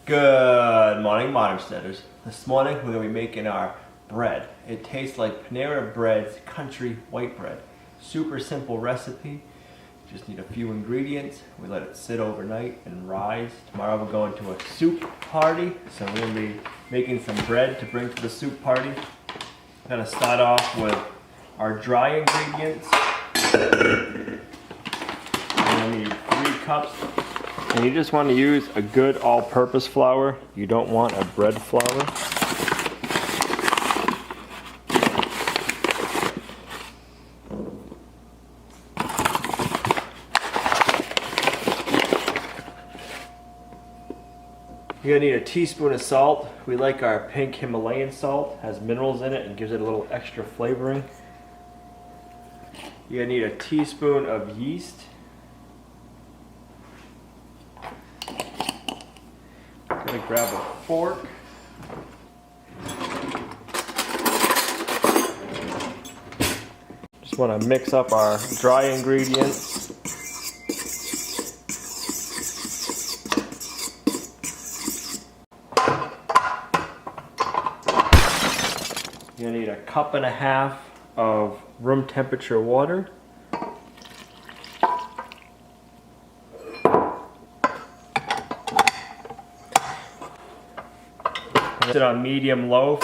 Good morning, Modernsteaders. This morning we're going to be making our bread. It tastes like Panera Bread's country white bread. Super simple recipe. Just need a few ingredients. We let it sit overnight and rise. Tomorrow we're going to a soup party, so we're going to be making some bread to bring to the soup party. I'm going to start off with our dry ingredients. We're going to need 3 cups. And you just want to use a good all-purpose flour. You don't want a bread flour. You're going to need a teaspoon of salt. We like our pink Himalayan salt. It has minerals in it and gives it a little extra flavoring. You're going to need a teaspoon of yeast. I'm going to grab a fork. Just want to mix up our dry ingredients. You're going to need 1.5 cups of room temperature water. It on medium low.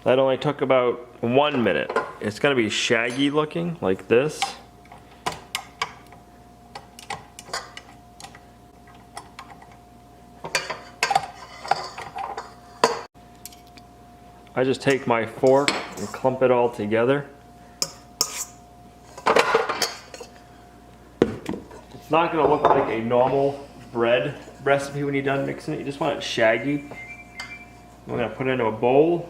That only took about 1 minute. It's going to be shaggy looking like this. I just take my fork and clump it all together. It's not going to look like a normal bread recipe when you're done mixing it. You just want it shaggy. We're going to put it into a bowl.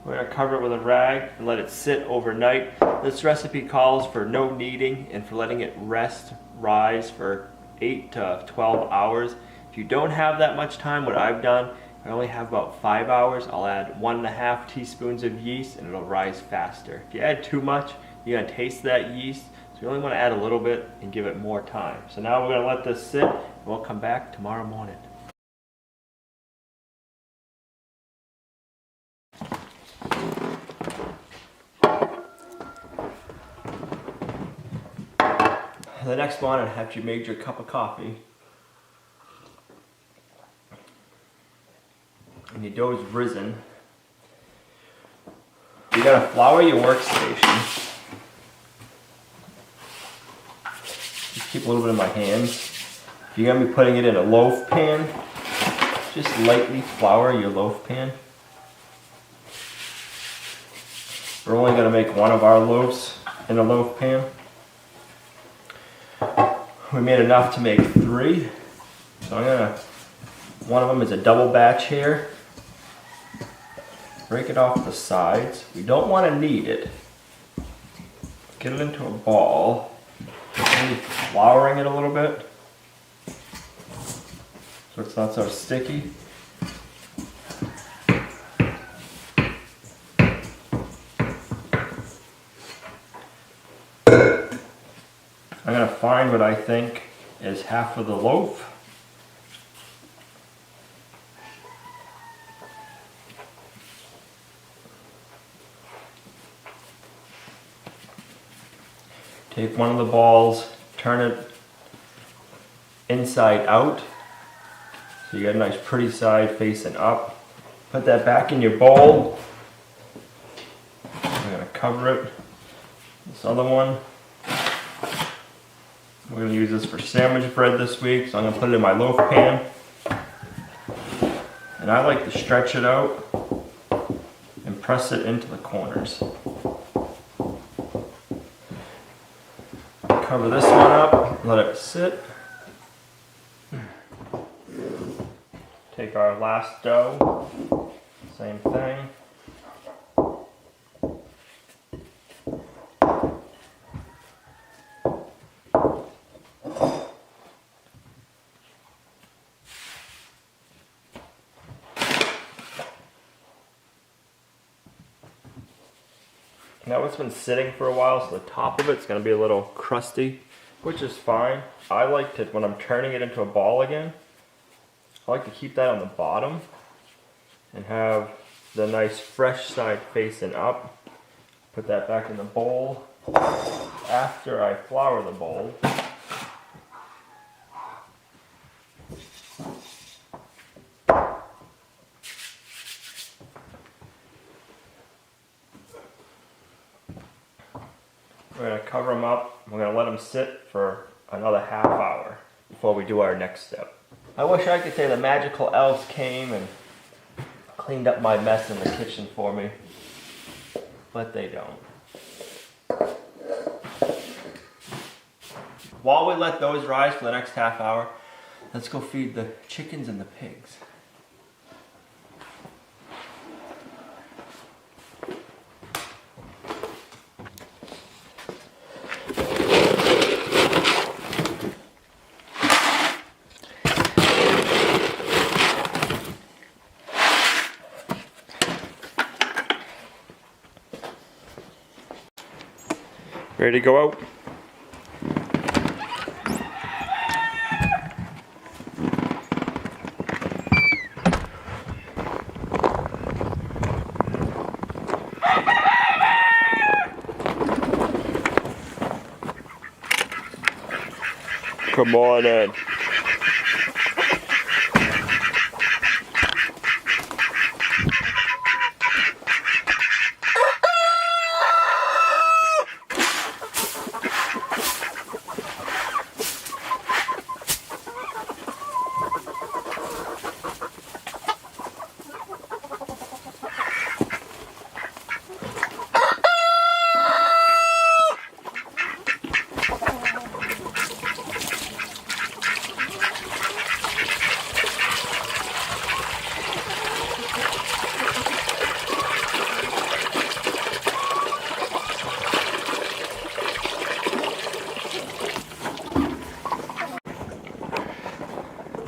We're going to cover it with a rag and let it sit overnight. This recipe calls for no kneading and for letting it rise for 8 to 12 hours. If you don't have that much time, what I've done, I only have about 5 hours. I'll add 1.5 teaspoons of yeast and it'll rise faster. If you add too much, you're going to taste that yeast. So you only want to add a little bit and give it more time. So now we're going to let this sit and we'll come back tomorrow morning. The next morning, after you made your cup of coffee and your dough's risen, you got to flour your workstation. Keep a little bit in my hands. If you're going to be putting it in a loaf pan, just lightly flour your loaf pan. We're only going to make one of our loaves in a loaf pan. We made enough to make 3. So I'm going to, one of them is a double batch here. Break it off the sides. We don't want to knead it. Get it into a ball. Maybe flouring it a little bit so it's not so sticky. I'm going to find what I think is half of the loaf. Take one of the balls, turn it inside out, so you got a nice pretty side facing up. Put that back in your bowl. I'm going to cover it. This other one, we're going to use this for sandwich bread this week, so I'm going to put it in my loaf pan. And I like to stretch it out and press it into the corners. Cover this one up, let it sit. Take our last dough, same thing. Now it's been sitting for a while, so the top of it's going to be a little crusty, which is fine. I like to, when I'm turning it into a ball again, I like to keep that on the bottom and have the nice fresh side facing up. Put that back in the bowl. After I flour the bowl, we're going to cover them up. We're going to let them sit for another half hour before we do our next step. I wish I could say the magical elves came and cleaned up my mess in the kitchen for me, but they don't. While we let those rise for the next half hour, let's go feed the chickens and the pigs. Ready to go out? Come on in.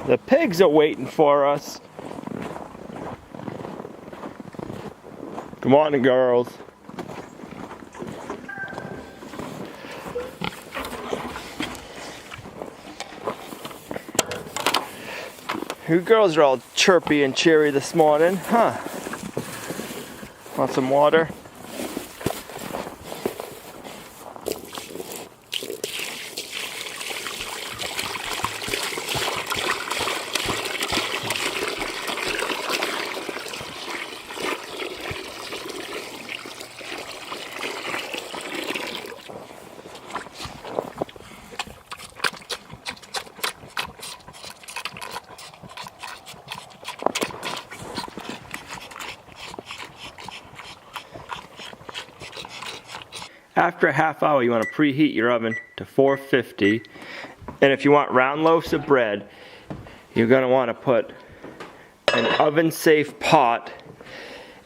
The pigs are waiting for us. Come on, girls. You girls are all chirpy and cheery this morning, huh? Want some water? After a half hour, you want to preheat your oven to 450. And if you want round loaves of bread, you're going to want to put an oven-safe pot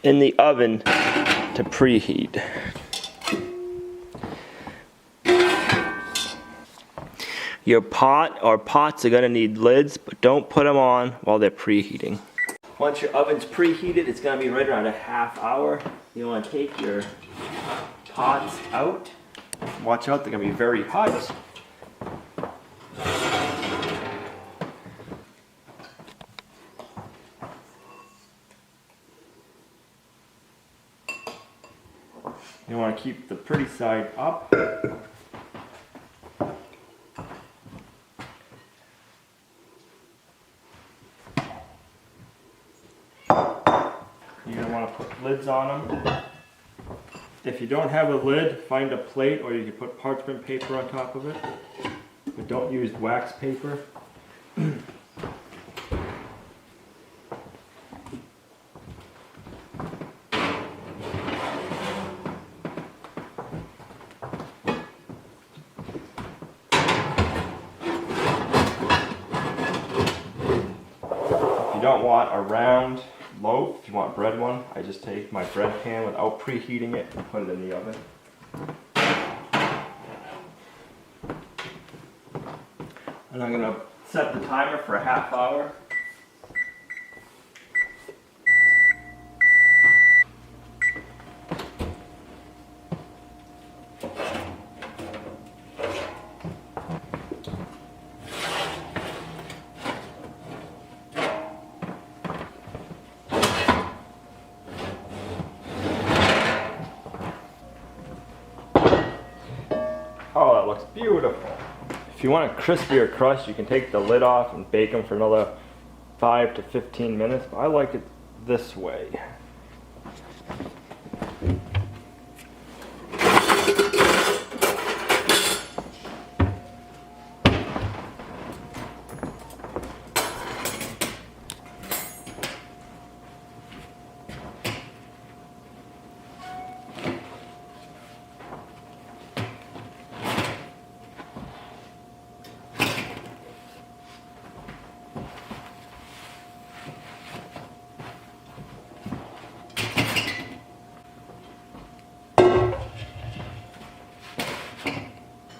in the oven to preheat. Your pot or pots are going to need lids, but don't put them on while they're preheating. Once your oven's preheated, it's going to be right around a half hour. You want to take your pots out. Watch out, they're going to be very hot. You want to keep the pretty side up. You're going to want to put lids on them. If you don't have a lid, find a plate, or you can put parchment paper on top of it. But don't use wax paper. If you don't want a round loaf, if you want bread one, I just take my bread pan without preheating it and put it in the oven. And I'm going to set the timer for a half hour. looks beautiful. If you want a crispier crust, you can take the lid off and bake them for another 5 to 15 minutes. But I like it this way.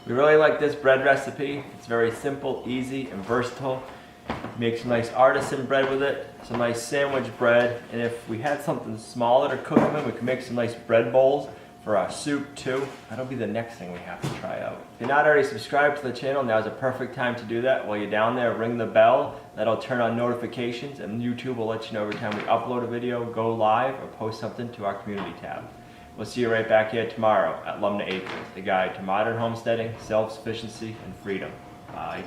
We really like this bread recipe. It's very simple, easy, and versatile. Make some nice artisan bread with it, some nice sandwich bread, and if we had something smaller to cook them in, we could make some nice bread bowls for our soup too. That'll be the next thing we have to try out. If you're not already subscribed to the channel, now's a perfect time to do that. While you're down there, ring the bell. That'll turn on notifications, and YouTube will let you know every time we upload a video, go live, or post something to our community tab. We'll see you right back here tomorrow at Lumna Acres, the guide to modern homesteading, self-sufficiency, and freedom. Bye.